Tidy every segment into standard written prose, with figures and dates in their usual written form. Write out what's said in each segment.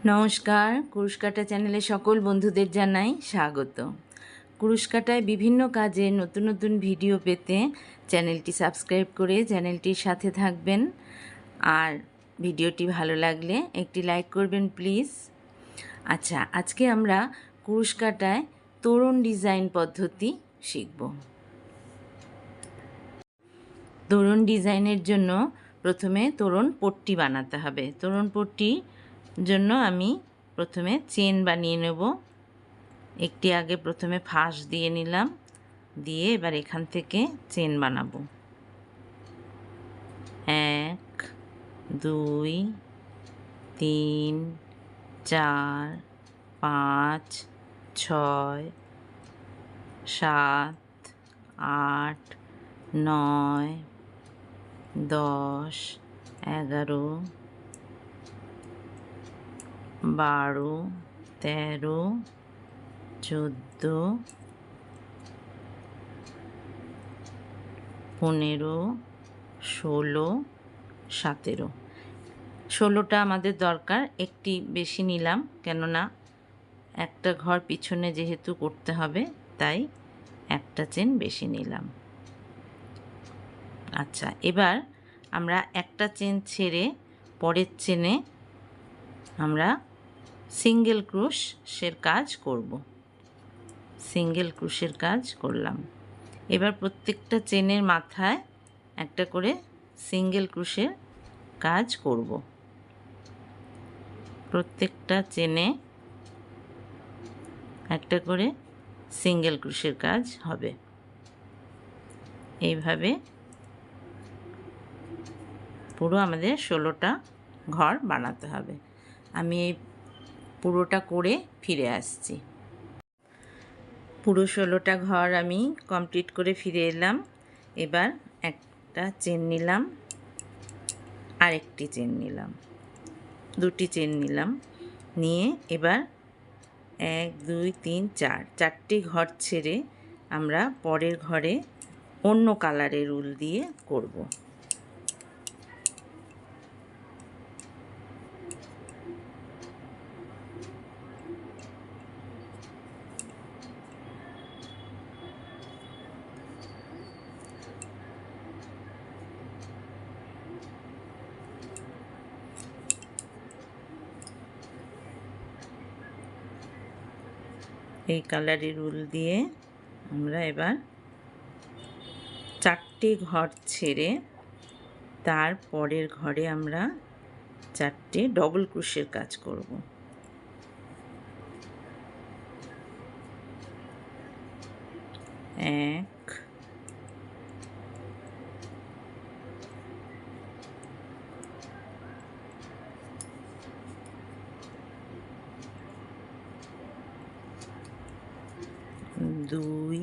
নমস্কার, কুরুশ কাটা চ্যানেলে সকল বন্ধুদের জানাই স্বাগত। কুরুশ কাটায় বিভিন্ন কাজে নতুন নতুন ভিডিও পেতে চ্যানেলটি সাবস্ক্রাইব করে চ্যানেলটির সাথে থাকবেন। আর ভিডিওটি ভালো লাগলে একটি লাইক করবেন প্লিজ। আচ্ছা, আজকে আমরা কুরুশ কাটায় তোরণ ডিজাইন পদ্ধতি শিখব। তোরণ ডিজাইনের জন্য প্রথমে তোরণ পট্টি বানাতে হবে। তোরণ পট্টির জন্য আমি প্রথমে চেন বানিয়ে নেব। একটি আগে প্রথমে ফাঁস দিয়ে নিলাম, দিয়ে এবার এখান থেকে চেন বানাবো। 1 2 3 4 5 6 7 8 9 10 11 12 13 14 15 16 17। 16টা আমাদের দরকার, একটি বেশি নিলাম, কেননা একটা ঘর পিছনে যেহেতু করতে হবে তাই একটা চেন বেশি নিলাম। আচ্ছা, এবার আমরা একটা চেন ছেড়ে পরের চেনে আমরা সিঙ্গেল ক্রোশের কাজ করব। সিঙ্গেল ক্রোশের কাজ করলাম। এবার প্রত্যেকটা চেনের মাথায় একটা করে সিঙ্গেল ক্রোশের কাজ করব। প্রত্যেকটা চেনে একটা করে সিঙ্গেল ক্রোশের কাজ হবে। এইভাবে পুরো আমাদের 16টা ঘর বানাতে হবে। আমি এই পুরোটা করে ফিরে আসছি। পুরো 16টা ঘর আমি কমপ্লিট করে ফিরে এলাম। এবার একটা চেন নিলাম, আরেকটি চেন নিলাম, দুটি চেন নিলাম, নিয়ে এবার 1 2 3 4 চারটি ঘর ছেড়ে আমরা পরের ঘরে অন্য কালারের উল দিয়ে করব। এই কালারের উল দিয়ে আমরা এবার চারটি ঘর ছেড়ে তার পরের ঘরে আমরা চারটে ডবল ক্রোশের কাজ করব। এক, দুই,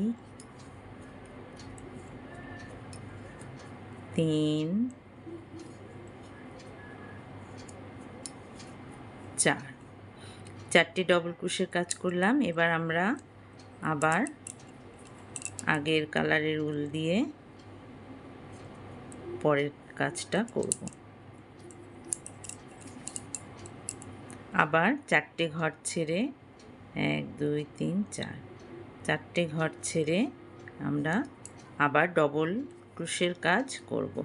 তিন, চার। চারটি ডবল ক্রোশের কাজ করলাম। এবার আমরা আবার আগের কালারের উল দিয়ে পরের কাজটা করব। আবার চারটে ঘর ছেড়ে 1 2 3 4 চারটে ঘর ছেড়ে আমরা আবার ডবল ক্রোশের কাজ করব।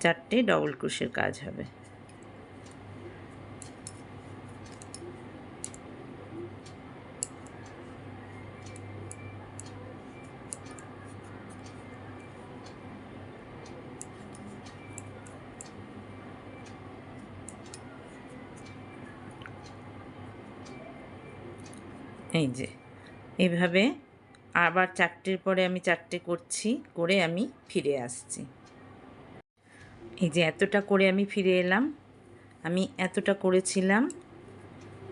চারটে ডবল ক্রোশের কাজ হবে। এই যে এইভাবে আবার চারটের পরে আমি চারটে করছি, করে আমি ফিরে আসছি। এই যে এতটা করে আমি ফিরে এলাম। আমি এতটা করেছিলাম,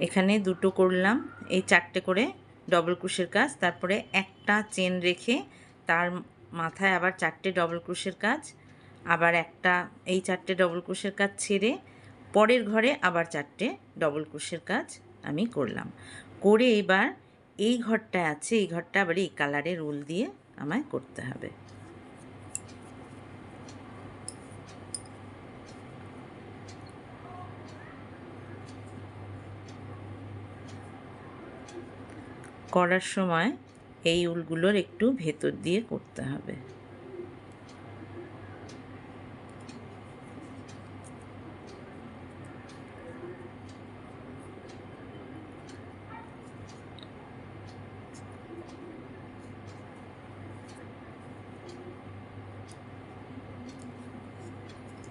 এখানে দুটো করলাম, এই চারটে করে ডবল ক্রোশের কাজ, তারপরে একটা চেন রেখে তার মাথায় আবার চারটে ডবল ক্রোশের কাজ, আবার একটা এই চারটে ডবল ক্রোশের কাজ ছেড়ে পরের ঘরে আবার চারটে ডবল ক্রোশের কাজ আমি করলাম। করে এবার এই ঘরটা আছে, এই ঘরটা আবার এই কালারের উল দিয়ে আমায় করতে হবে। করার সময় এই উলগুলোর একটু ভেতর দিয়ে করতে হবে।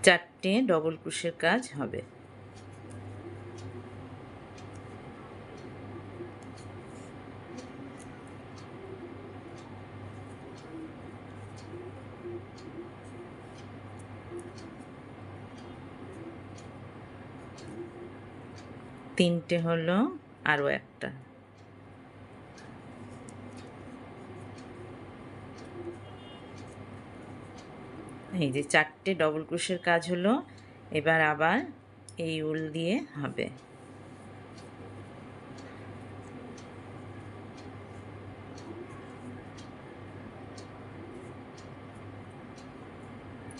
চারটে ডবল ক্রোশের কাজ হবে। তিনটে হলো, আরও একটা। এই যে চারটে ডবল ক্রোশের কাজ হলো। এবার আবার এই উল দিয়ে হবে।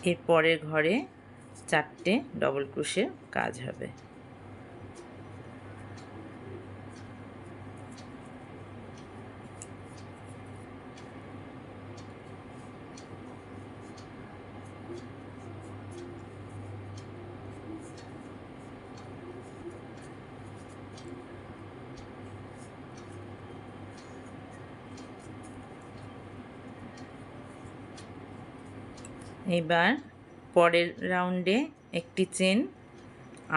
এর পরের ঘরে চারটে ডবল ক্রোশের কাজ হবে। এবার পরের রাউন্ডে একটি চেন,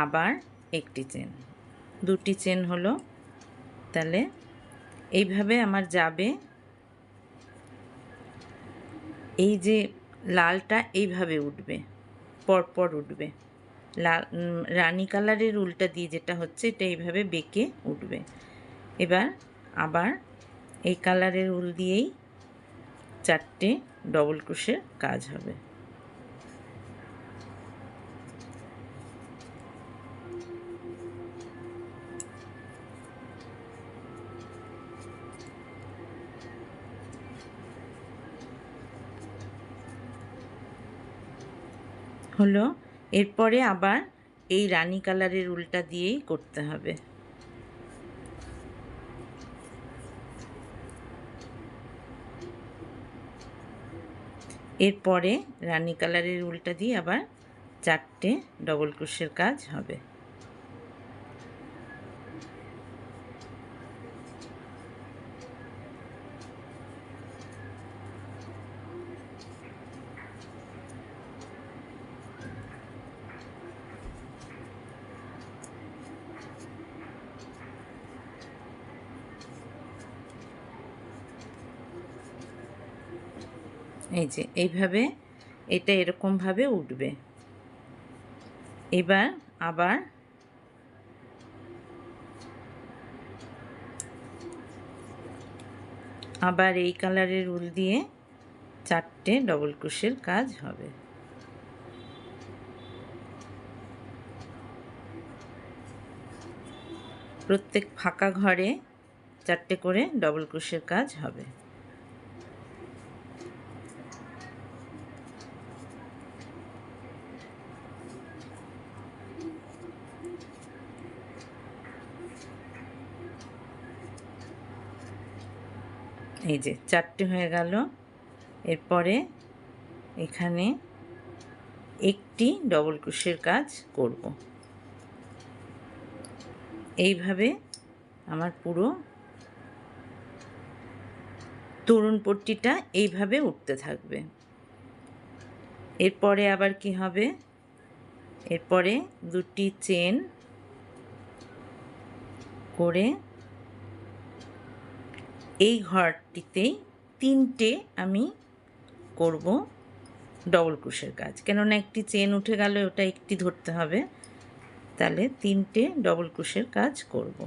আবার একটি চেন, দুটি চেন হলো। তাহলে এইভাবে আমার যাবে। এই যে লালটা এইভাবে উঠবে, পরপর উঠবে। লাল রানী কালারের উলটা দিয়ে যেটা হচ্ছে, এটা এইভাবে বেঁকে উঠবে। এবার আবার এই কালারের উল দিয়েই চারটে ডবল ক্রোশের কাজ হবে। হলো। এরপরে আবার এই রানী কালারের উলটা দিয়েই করতে হবে। এরপরে রানী কালারের উলটা দিয়ে আবার চারটে ডবল ক্রোশের কাজ হবে। এই যে এইভাবে, এটা এরকমভাবে উঠবে। এবার আবার এই কালারের উল দিয়ে চারটে ডবল ক্রোশের কাজ হবে। প্রত্যেক ফাঁকা ঘরে চারটে করে ডবল ক্রোশের কাজ হবে। এই যে চারটে হয়ে গেল। এরপরে এখানে একটি ডবল ক্রোশের কাজ করব। এইভাবে আমার পুরো তরুণ পট্টিটা এইভাবে উঠতে থাকবে। এরপরে আবার কি হবে, এরপরে দুটি চেন করে এই ঘরটিতেই তিনটে আমি করব ডবল ক্রোশের কাজ। কেননা একটি চেন উঠে গেল, ওটা একটি ধরতে হবে, তাহলে তিনটে ডবল ক্রোশের কাজ করব।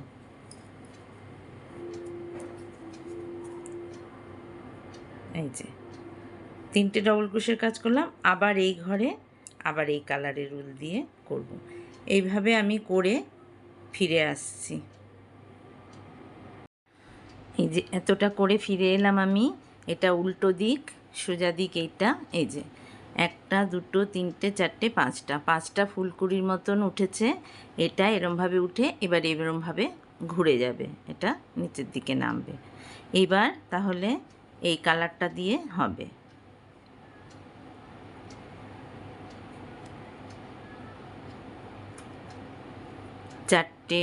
এই যে তিনটে ডবল ক্রোশের কাজ করলাম। আবার এই ঘরে আবার এই কালারের উল দিয়ে করব। এইভাবে আমি করে ফিরে আসছি। এই যে এতটা করে ফিরে এলাম আমি। এটা উল্টো দিক, সোজা দিক এইটা। এই যে একটা, দুটো, তিনটে, চারটে, পাঁচটা ফুলকুড়ির মতন উঠেছে। এটা এরমভাবে উঠে এবার এরমভাবে ঘুরে যাবে, এটা নিচের দিকে নামবে। এইবার তাহলে এই কালারটা দিয়ে হবে। চারটে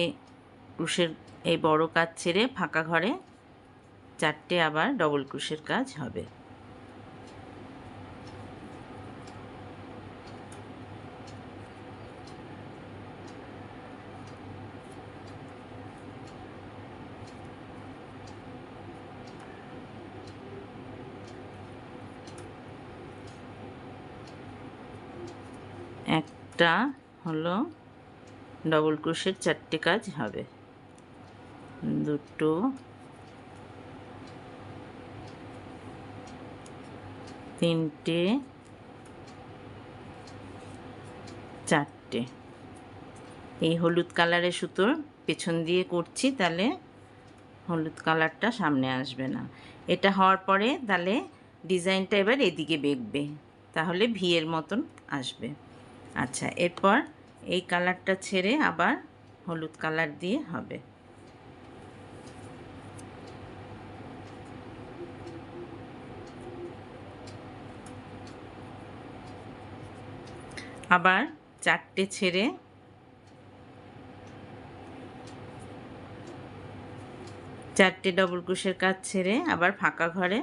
ক্রুশের এই বড় কাজ ছেড়ে ফাঁকা ঘরে চারটে আবার ডবল ক্রুশের কাজ হবে। একটা হলো ডবল ক্রোশের চারটে কাজ হবে, দুটো, তিনটে, চারটে। এই হলুদ কালারের সুতোর পেছন দিয়ে করছি, তাহলে হলুদ কালারটা সামনে আসবে না। এটা হওয়ার পরে তাহলে ডিজাইনটা এবার এদিকে বেঁকবে, তাহলে ভিয়ের মতন আসবে। আচ্ছা, এরপর এই কালারটা ছেড়ে আবার হলুদ কালার দিয়ে হবে। আবার চারটে ছেড়ে চারটে ডবল ক্রোশের কাজ ছেড়ে আবার ফাঁকা ঘরে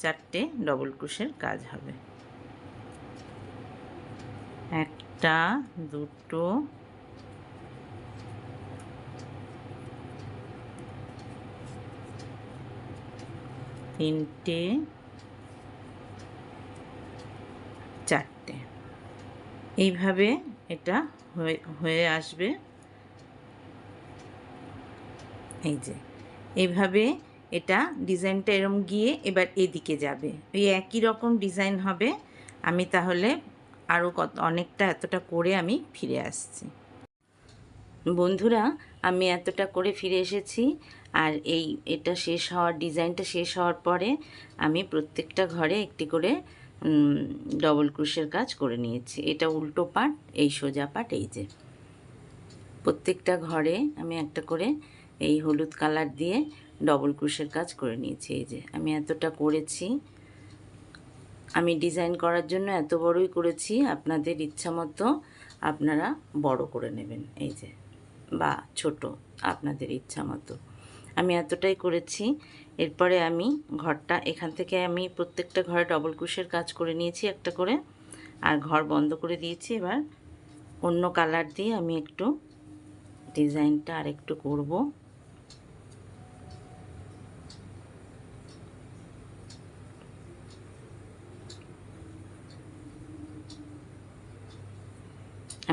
চারটে ডবল ক্রোশের কাজ হবে। একটা, দুটো, তিনটে, চারটে। এইভাবে এটা হয়ে আসবে। এই যে এইভাবে এটা ডিজাইনটা এরম গিয়ে এবার এদিকে যাবে, ওই একই রকম ডিজাইন হবে। আমি তাহলে আরও অনেকটা এতটা করে আমি ফিরে আসছি। বন্ধুরা, আমি এতটা করে ফিরে এসেছি। আর এটা শেষ হওয়ার ডিজাইনটা শেষ হওয়ার পরে আমি প্রত্যেকটা ঘরে একটি করে ডবল ক্রোশের কাজ করে নিয়েছি। এটা উল্টো পাট, এই সোজা পাট। এই যে প্রত্যেকটা ঘরে আমি একটা করে এই হলুদ কালার দিয়ে ডবল ক্রোশের কাজ করে নিয়েছি। এই যে আমি এতটা করেছি। আমি ডিজাইন করার জন্য এত বড়ই করেছি, আপনাদের ইচ্ছা মতো আপনারা বড় করে নেবেন, এই যে, বা ছোট, আপনাদের ইচ্ছা মতো। আমি এতটাই করেছি। এরপরে আমি ঘরটা এখান থেকে আমি প্রত্যেকটা ঘরে ডবল ক্রোশের কাজ করে নিয়েছি একটা করে, আর ঘর বন্ধ করে দিয়েছি। এবার অন্য কালার দিয়ে আমি একটু ডিজাইনটা আর একটু করব।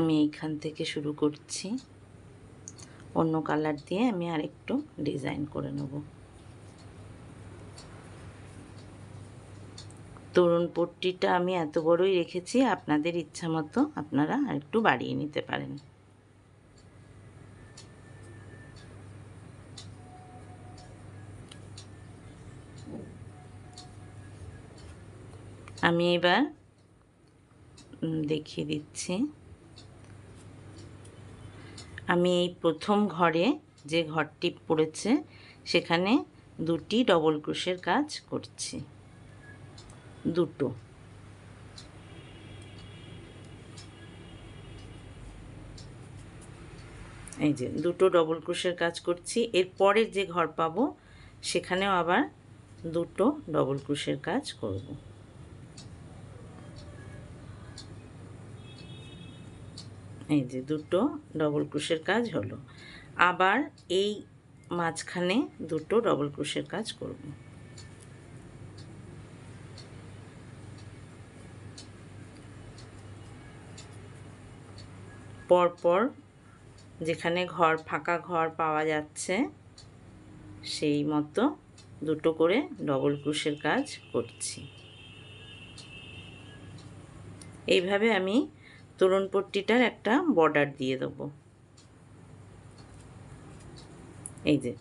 আমি এইখান থেকে শুরু করছি, অন্য কালার দিয়ে আমি আর একটু ডিজাইন করে নেব। তরুণ পট্টিটা আমি এত বড়ই রেখেছি, আপনাদের ইচ্ছা মতো আপনারা আর একটু বাড়িয়ে নিতে পারেন। আমি এবার দেখিয়ে দিচ্ছি। আমি এই প্রথম ঘরে যে ঘরটি পড়েছে সেখানে দুটি ডবল ক্রোশের কাজ করছি, দুটো। এই যে দুটো ডবল ক্রোশের কাজ করছি। এরপরের যে ঘর পাবো সেখানেও আবার দুটো ডবল ক্রোশের কাজ করব। এই যে দুটো ডবল ক্রোশের কাজ হলো। আবার এই মাঝখানে দুটো ডবল ক্রোশের কাজ করব। পরপর যেখানে ঘর ফাঁকা ঘর পাওয়া যাচ্ছে সেই মতো দুটো করে ডবল ক্রোশের কাজ করছি। এইভাবে আমি তরুণ পট্টিটার একটা বর্ডার দিয়ে দেব। এই যে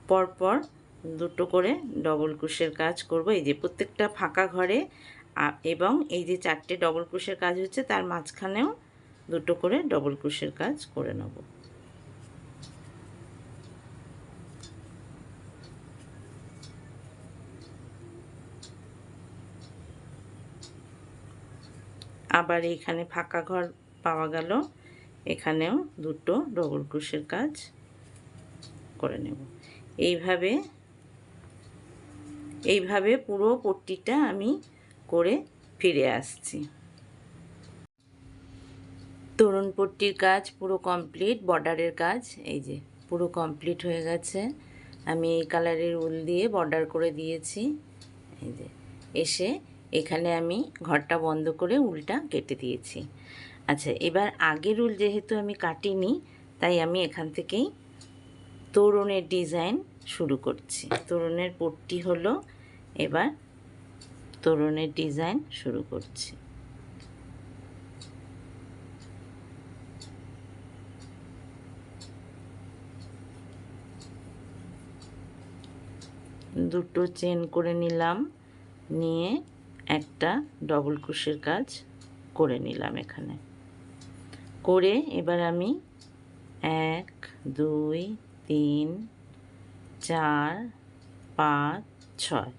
পরপর দুটো করে ডবল ক্রোশের কাজ করব। এই যে প্রত্যেকটা ফাঁকা ঘরে এবং এই যে চারটে ডবল ক্রোশের কাজ হচ্ছে তার মাঝখানেও দুটো করে ডবল ক্রোশের কাজ করে নেব। আবার এইখানে ফাঁকা ঘর পাওয়া গেল, এখানেও দুটো ডবল ক্রোশের কাজ করে নেব। এইভাবে পুরো পট্টিটা আমি করে ফিরে আসছি। তরুণ পট্টির কাজ পুরো কমপ্লিট, বর্ডারের কাজ এই যে পুরো কমপ্লিট হয়ে গেছে। আমি এই কালারের উল দিয়ে বর্ডার করে দিয়েছি। এই যে এসে এখানে আমি ঘরটা বন্ধ করে উলটা কেটে দিয়েছি। আচ্ছা, এবার আগের উল যেহেতু আমি কাটিনি, তাই আমি এখান থেকেই তোরণের ডিজাইন শুরু করছি। তোরণের পট্টি হলো, এবার তোরণের ডিজাইন শুরু করছি। দুটো চেন করে নিলাম, নিয়ে একটা ডবল ক্রোশের কাজ করে নিলাম এখানে। করে এবার আমি 1 2 3 4 5 6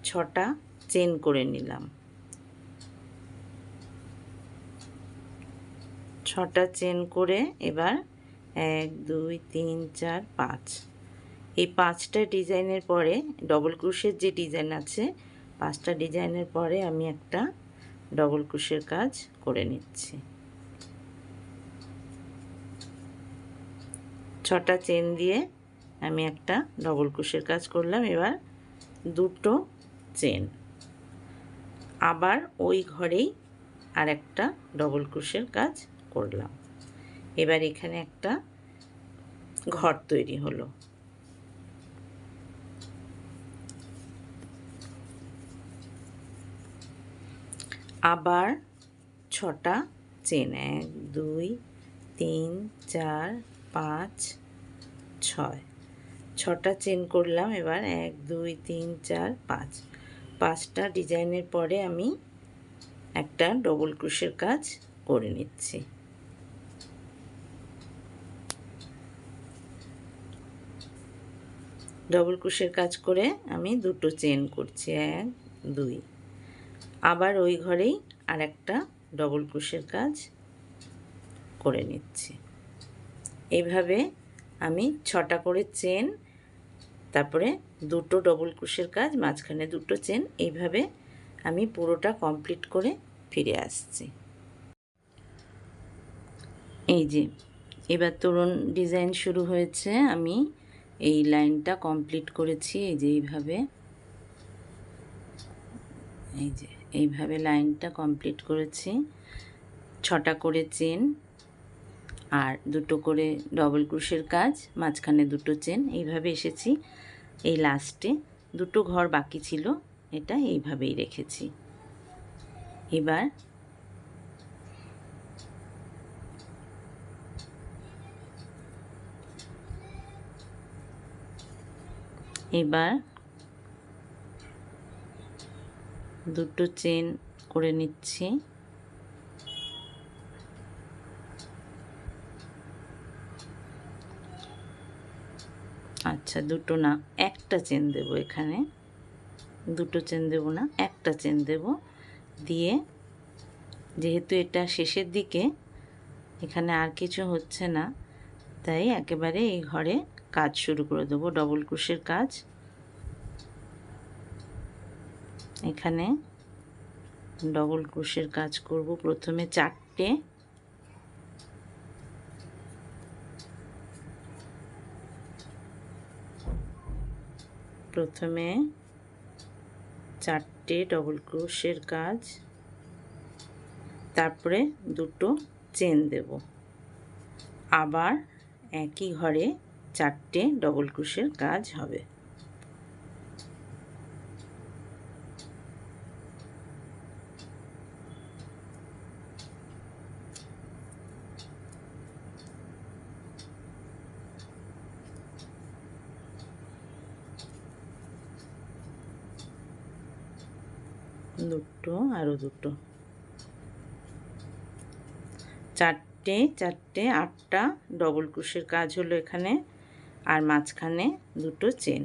6টা চেন করে নিলাম। 6টা চেন করে এবার 1 2 3 4 5, এই 5টা ডিজাইনের পরে ডবল ক্রোশের যে ডিজাইন আছে, 5টা ডিজাইনের পরে আমি একটা ডবল ক্রোশের কাজ করে নিচ্ছি। 6টা চেন দিয়ে আমি একটা ডবল ক্রোশের কাজ করলাম। এবার দুটো চেন, আবার ওই ঘরেই আর একটা ডবল ক্রোশের কাজ করলাম। এবার এখানে একটা ঘর তৈরি হলো। আবার 6টা চেন, 1 2 3 4 5 6, 6টা চেন করলাম। এবার 1 2 3 4 5, 5টা ডিজাইনের পরে আমি একটা ডবল ক্রোশের কাজ করে নিচ্ছি। ডবল ক্রোশের কাজ করে আমি দুটো চেন করছি, 1 2, আবার ওই ঘরেই আর একটা ডবল ক্রোশের কাজ করে নিচ্ছি। এইভাবে আমি 6টা করে চেন, তারপরে দুটো ডবল ক্রোশের কাজ, মাঝখানে দুটো চেন, এইভাবে আমি পুরোটা কমপ্লিট করে ফিরে আসছি। এই যে এবার তোরণ ডিজাইন শুরু হয়েছে। আমি এই লাইনটা কমপ্লিট করেছি। এই যে এইভাবে লাইনটা কমপ্লিট করেছি। 6টা করে চেন আর দুটো করে ডবল ক্রোশের কাজ, মাঝখানে দুটো চেন, এইভাবে এসেছি। এই লাস্টে দুটো ঘর বাকি ছিল, এটা এইভাবেই রেখেছি। এবার দুটো চেন করে নিচ্ছি। আচ্ছা, দুটো না, একটা চেন দেব এখানে, দুটো চেন দেব না, একটা চেন দেব। দিয়ে যেহেতু এটা শেষের দিকে, এখানে আর কিছু হচ্ছে না, তাই একেবারে এই ঘরে কাজ শুরু করে দেব, ডবল ক্রোশের কাজ। এখানে ডবল ক্রোশের কাজ করব প্রথমে 4টে, প্রথমে 4টে ডবল ক্রোশের কাজ, তারপরে দুটো চেন দেব, আবার একই ঘরে 4টে ডবল ক্রোশের কাজ হবে। দুটো, আরও দুটো, 4টে 4টে, 8টা ডবল ক্রোশের কাজ হলো এখানে, আর মাঝখানে দুটো চেন।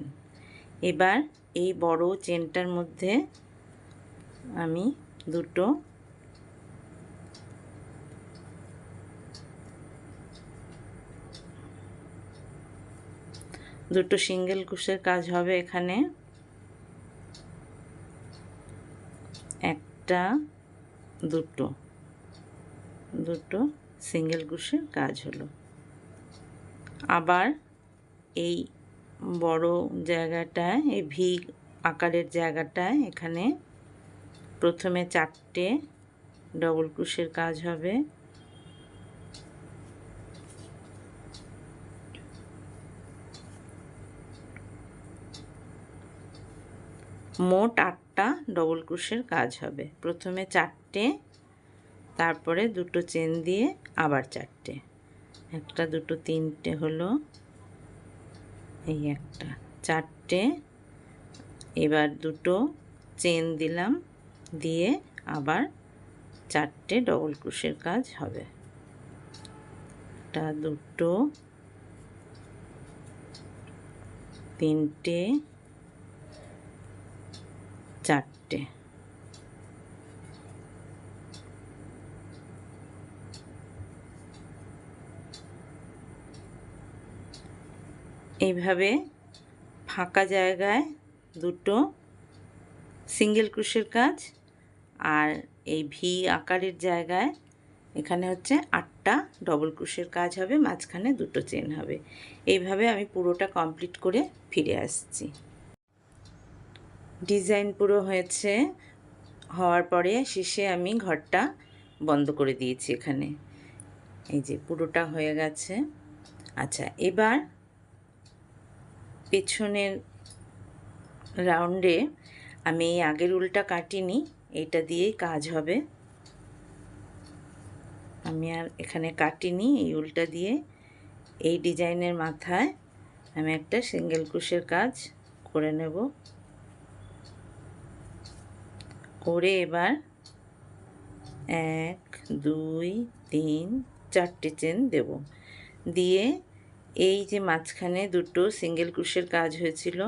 এবার এই বড় চেনটার মধ্যে আমি দুটো দুটো সিঙ্গেল ক্রোশের কাজ হবে এখানে, একটা দুটো দুটো সিঙ্গেল ক্রোশের কাজ হলো। আবার এই বড় জায়গাটায়, এই ভি আকারের জায়গাটায় এখানে প্রথমে 4টে ডবল ক্রোশের কাজ হবে, মোট 8টা ডবল ক্রোশের কাজ হবে। প্রথমে 4টে, তারপরে দুটো চেন দিয়ে আবার 4টে, একটা দুটো তিনটে হলো, এই একটা 4টে, এবার দুটো চেন দিলাম, দিয়ে আবার 4টে ডবল ক্রোশের কাজ হবে, একটা দুটো তিনটে 4টে। এইভাবে ফাঁকা জায়গায় দুটো সিঙ্গেল ক্রোশের কাজ, আর এই ভি আকারের জায়গায় এখানে হচ্ছে 8টা ডবল ক্রোশের কাজ হবে, মাঝখানে দুটো চেন হবে। এইভাবে আমি পুরোটা কমপ্লিট করে ফিরে আসছি। ডিজাইন পুরো হয়েছে, হওয়ার পরে শেষে আমি ঘরটা বন্ধ করে দিয়েছি। এখানে এই যে পুরোটা হয়ে গেছে। আচ্ছা, এবার পেছনের রাউন্ডে আমি এই আগের উলটা কাটিনি, এইটা দিয়েই কাজ হবে। আমি আর এখানে কাটিনি, এই উলটা দিয়ে এই ডিজাইনের মাথায় আমি একটা সিঙ্গেল ক্রোশের কাজ করে নেব, করে এবার 1 2 3 4টে চেন দেব, দিয়ে এই যে মাঝখানে দুটো সিঙ্গেল ক্রোশের কাজ হয়েছিল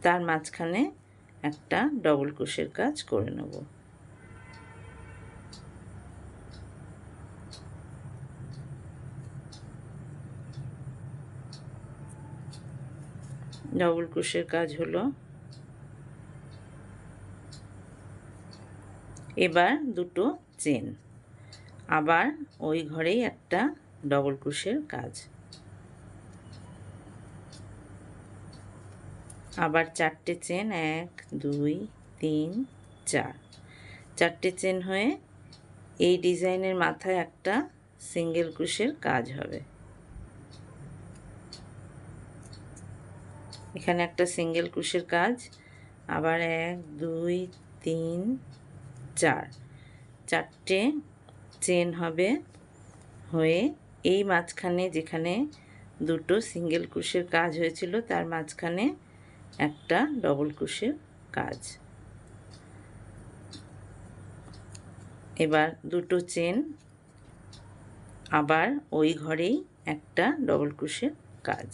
তার মাঝখানে একটা ডবল ক্রোশের কাজ করে নেব। ডবল ক্রোশের কাজ হলো। এবার দুটো চেন, আবার ওই ঘরেই একটা ডবল ক্রোশের কাজ, আবার 4টে চেন, 1 2 3 4, 4টে চেন হয়ে এই ডিজাইনের মাথায় একটা সিঙ্গেল ক্রোশের কাজ হবে। এখানে একটা সিঙ্গেল ক্রোশের কাজ, আবার 1 2 3 4, 4টে চেন হবে, হয়ে এই মাঝখানে যেখানে দুটো সিঙ্গেল ক্রোশের কাজ হয়েছিল তার মাঝখানে একটা ডবল ক্রোশের কাজ। এবার দুটো চেন, আবার ওই ঘরেই একটা ডবল ক্রোশের কাজ,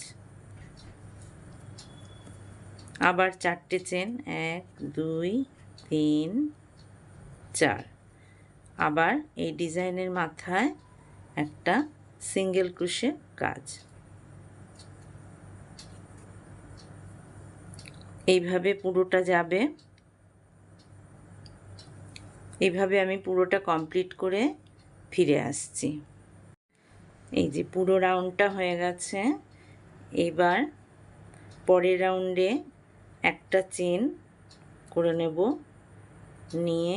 আবার 4টে চেন, 1 2 3 4, আবার এই ডিজাইনের মাথায় একটা সিঙ্গেল ক্রোশের কাজ। এইভাবে পুরোটা যাবে। এইভাবে আমি পুরোটা কমপ্লিট করে ফিরে আসছি। এই যে পুরো রাউন্ডটা হয়ে গেছে। এবার পরের রাউন্ডে একটা চেন করে নেব, নিয়ে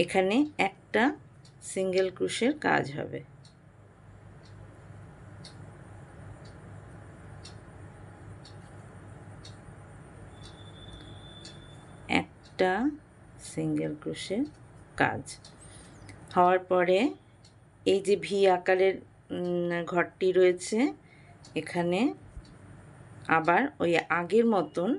এখানে একটা সিঙ্গেল ক্রোশের কাজ হবে, একটা সিঙ্গেল ক্রোশের কাজ হওয়ার পরে এই যে ভি আকারের ঘরটি রয়েছে এখানে আবার ওই আগের মতন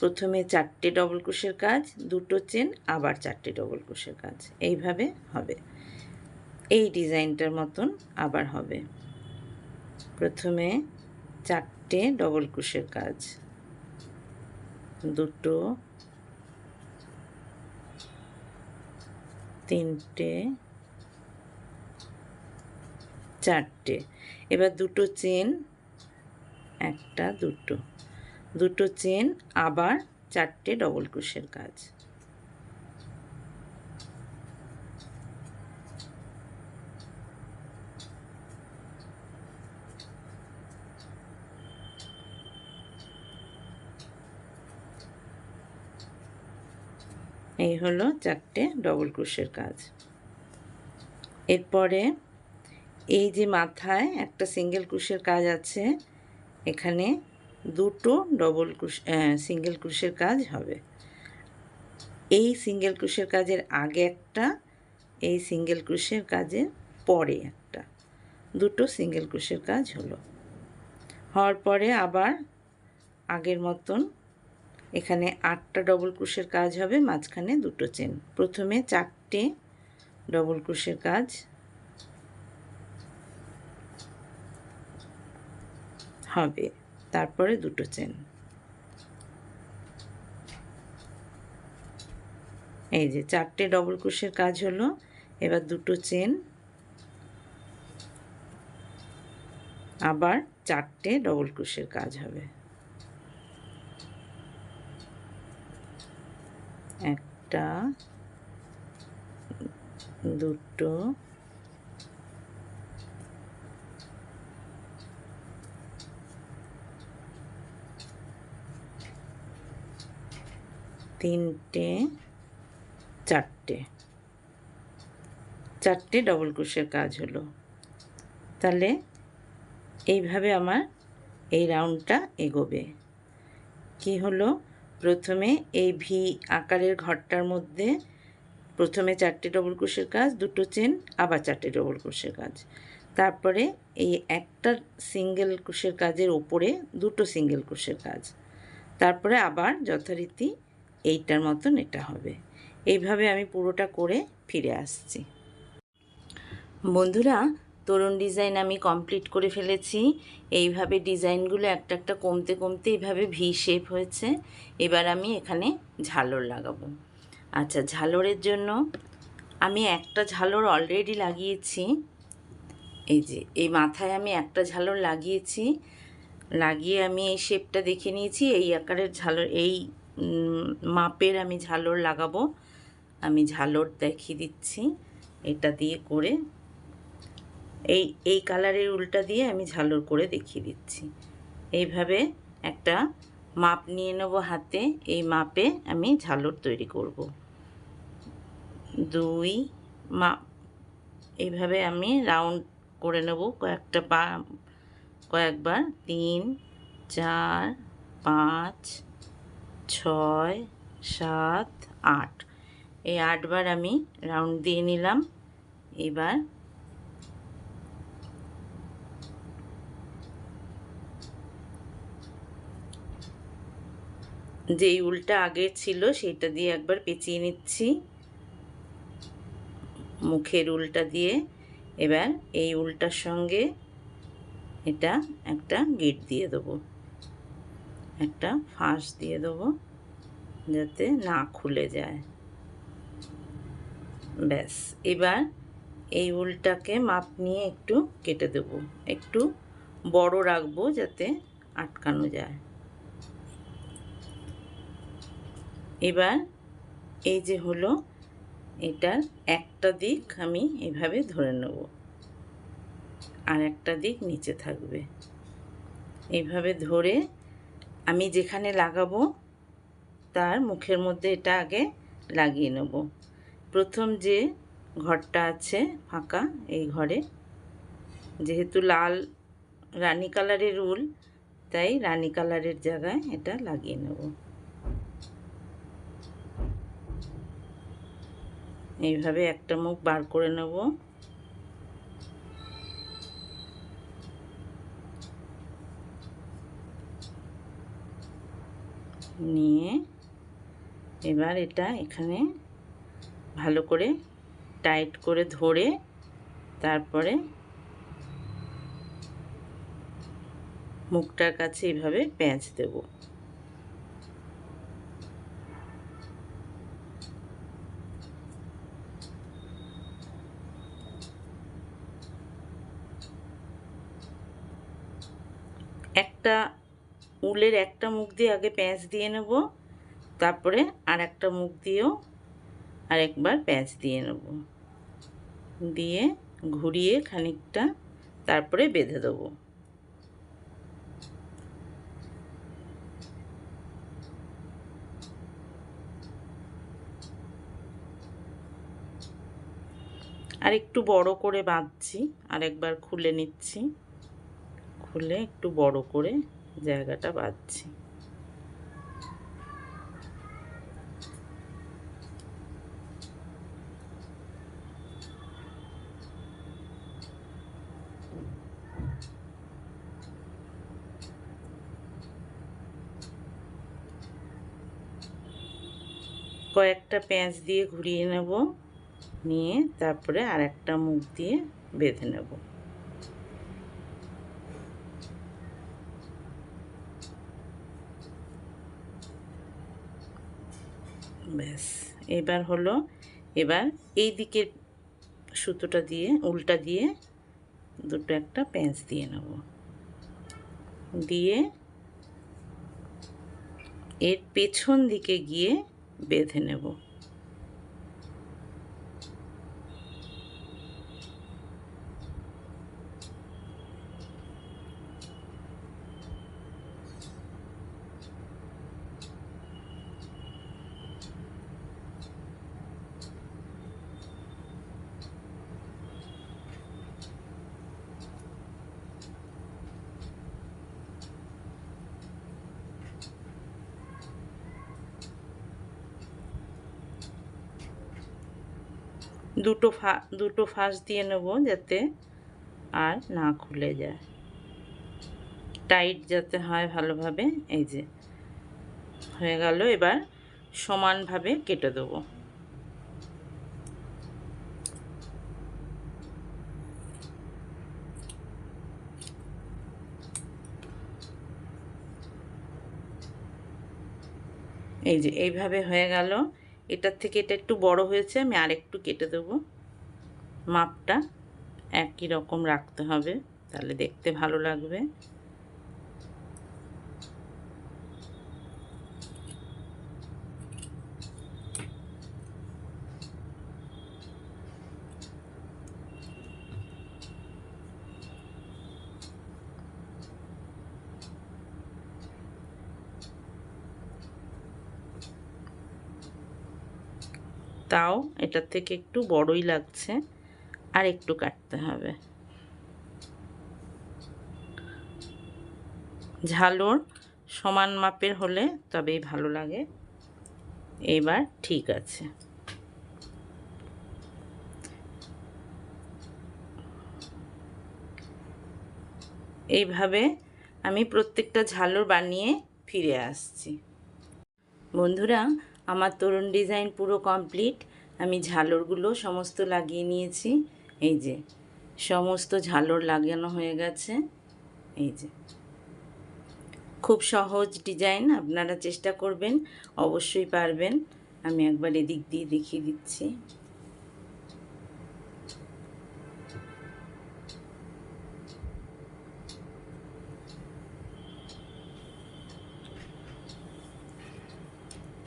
প্রথমে 4টে ডবল ক্রোশের কাজ, দুটো চেন, আবার 4টে ডবল ক্রোশের কাজ, এইভাবে হবে। এই ডিজাইনটার মতন আবার হবে। প্রথমে 4টে ডবল ক্রোশের কাজ, দুটো তিনটে 4টে, এবার দুটো চেন, একটা, দুটো, দুটো চেন, আবার 4টে ডবল ক্রোশের কাজ। এই হলো 4টে ডবল ক্রোশের কাজ। এরপরে এই যে মাথায় একটা সিঙ্গেল ক্রোশের কাজ আছে, এখানে দুটো ডবল ক্রোশ সিঙ্গেল ক্রোশের কাজ হবে। এই সিঙ্গেল ক্রোশের কাজের আগে একটা, এই সিঙ্গেল ক্রোশের কাজের পরে একটা, দুটো সিঙ্গেল ক্রোশের কাজ হলো। হওয়ার পরে আবার আগের মতন এখানে 8টা ডবল ক্রোশের কাজ হবে, মাঝখানে দুটো চেন। প্রথমে 4টে ডবল ক্রোশের কাজ হবে, তারপরে দুটো চেন। এই যে 4টে ডবল ক্রোশের কাজ হলো, এবার দুটো চেন, আবার 4টে ডবল ক্রোশের কাজ হবে। একটা, দুটো, তিনটে, চারটে, 4টে ডবল ক্রোশের কাজ হলো। তাহলে এইভাবে আমার এই রাউন্ডটা এগোবে। কি হলো, প্রথমে এই ভি আকারের ঘরটার মধ্যে প্রথমে 4টে ডবল ক্রোশের কাজ, দুটো চেন, আবার 4টে ডবল ক্রোশের কাজ। তারপরে এই একটা সিঙ্গেল ক্রোশের কাজের ওপরে দুটো সিঙ্গেল ক্রোশের কাজ। তারপরে আবার যথারীতি এইটার মতন এটা হবে। এইভাবে আমি পুরোটা করে ফিরে আসছি। বন্ধুরা, তরুণ ডিজাইন আমি কমপ্লিট করে ফেলেছি। এইভাবে ডিজাইনগুলো একটা একটা কমতে কমতে এইভাবে ভি শেপ হয়েছে। এবার আমি এখানে ঝালর লাগাবো। আচ্ছা, ঝালরের জন্য আমি একটা ঝালর অলরেডি লাগিয়েছি। এই যে এই মাথায় আমি একটা ঝালর লাগিয়েছি, লাগিয়ে আমি এই শেপটা দেখে নিয়েছি। এই আকারের ঝালর, এই মাপের আমি ঝালর লাগাবো। আমি ঝালর দেখিয়ে দিচ্ছি, এটা দিয়ে করে এই কালারের উল্টা দিয়ে আমি ঝালর করে দেখিয়ে দিচ্ছি। এইভাবে একটা মাপ নিয়ে নেব হাতে, এই মাপে আমি ঝালর তৈরি করব। 2 মাপ এইভাবে আমি রাউন্ড করে নেব কয়েকবার। 3, 4, 5, 6, 7, 8, এই 8বার আমি রাউন্ড দিয়ে নিলাম। এবার যেই উল্টা আগে ছিল সেটা দিয়ে একবার পেঁচিয়ে নিচ্ছি, মুখের উল্টা দিয়ে। এবার এই উল্টার সঙ্গে এটা একটা গিট দিয়ে দেবো, একটা ফাঁস দিয়ে দেবো যাতে না খুলে যায়। ব্যাস, এবার এই উল্টাকে মাপ নিয়ে একটু কেটে দেব, একটু বড় রাখবো যাতে আটকানো যায়। এবার এই যে হলো, এটার একটা দিক আমি এভাবে ধরে নেব, আর একটা দিক নিচে থাকবে। এইভাবে ধরে আমি যেখানে লাগাবো তার মুখের মধ্যে এটা আগে লাগিয়ে নেব। প্রথম যে ঘরটা আছে ফাঁকা, এই ঘরে যেহেতু লাল রানী কালারের উল, তাই রানী কালারের জায়গায় এটা লাগিয়ে নেব। এইভাবে একটা মুখ বার করে নেব। নিয়ে এবার এটা এখানে ভালো করে টাইট করে ধরে তারপরে মুখটার কাছে এইভাবে প্যাঁচ দেব। একটা উলের একটা মুখ দিয়ে আগে প্যাঁচ দিয়ে নেব, তারপরে আর একটা মুখ দিয়েও আরেকবার প্যাঁচ দিয়ে নেব, দিয়ে ঘুরিয়ে খানিকটা তারপরে বেঁধে দেবো। আর একটু বড় করে বাঁধছি, আরেকবার খুলে নিচ্ছি, খুলে একটু বড় করে জায়গাটা বাঁধছি। কয়েকটা প্যাঁচ দিয়ে ঘুরিয়ে নেব, নিয়ে তারপরে আর একটা মুখ দিয়ে বেঁধে নেব। ব্যাস, এবার হলো। এবার এই দিকের সুতোটা দিয়ে উল্টা দিয়ে দুটো একটা প্যাঁচ দিয়ে নেব, দিয়ে এর পেছন দিকে গিয়ে বেঁধে নেব। দুটো ফাঁস দিয়ে নেব যাতে আর না খুলে যায়, টাইট যাতে হয় ভালোভাবে। এই যে হয়ে গেল। এবার সমানভাবে কেটে দেবো। এই যে এইভাবে হয়ে গেল। এটার থেকে এটা একটু বড় হয়েছে, আমি আরেকটু কেটে দেব। মাপটা একই রকম রাখতে হবে, তাহলে দেখতে ভালো লাগবে। তাও এটার থেকে একটু বড়ই লাগছে, আর একটু কাটতে হবে। ঝালর সমান মাপের হলে তবেই ভালো লাগে। এবার ঠিক আছে। এইভাবে আমি প্রত্যেকটা ঝালর বানিয়ে ফিরে আসছি। বন্ধুরা, আমার তরুণ ডিজাইন পুরো কমপ্লিট। আমি ঝালরগুলো সমস্ত লাগিয়ে নিয়েছি। এই যে সমস্ত ঝালর লাগানো হয়ে গেছে। এই যে খুব সহজ ডিজাইন, আপনারা চেষ্টা করবেন, অবশ্যই পারবেন। আমি একবার এদিক দিয়ে দেখিয়ে দিচ্ছি।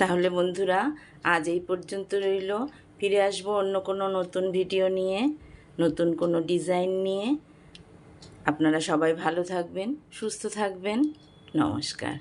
তাহলে বন্ধুরা, আজ এই পর্যন্ত রইল। ফিরে আসবো অন্য কোনো নতুন ভিডিও নিয়ে, নতুন কোনো ডিজাইন নিয়ে। আপনারা সবাই ভালো থাকবেন, সুস্থ থাকবেন। নমস্কার।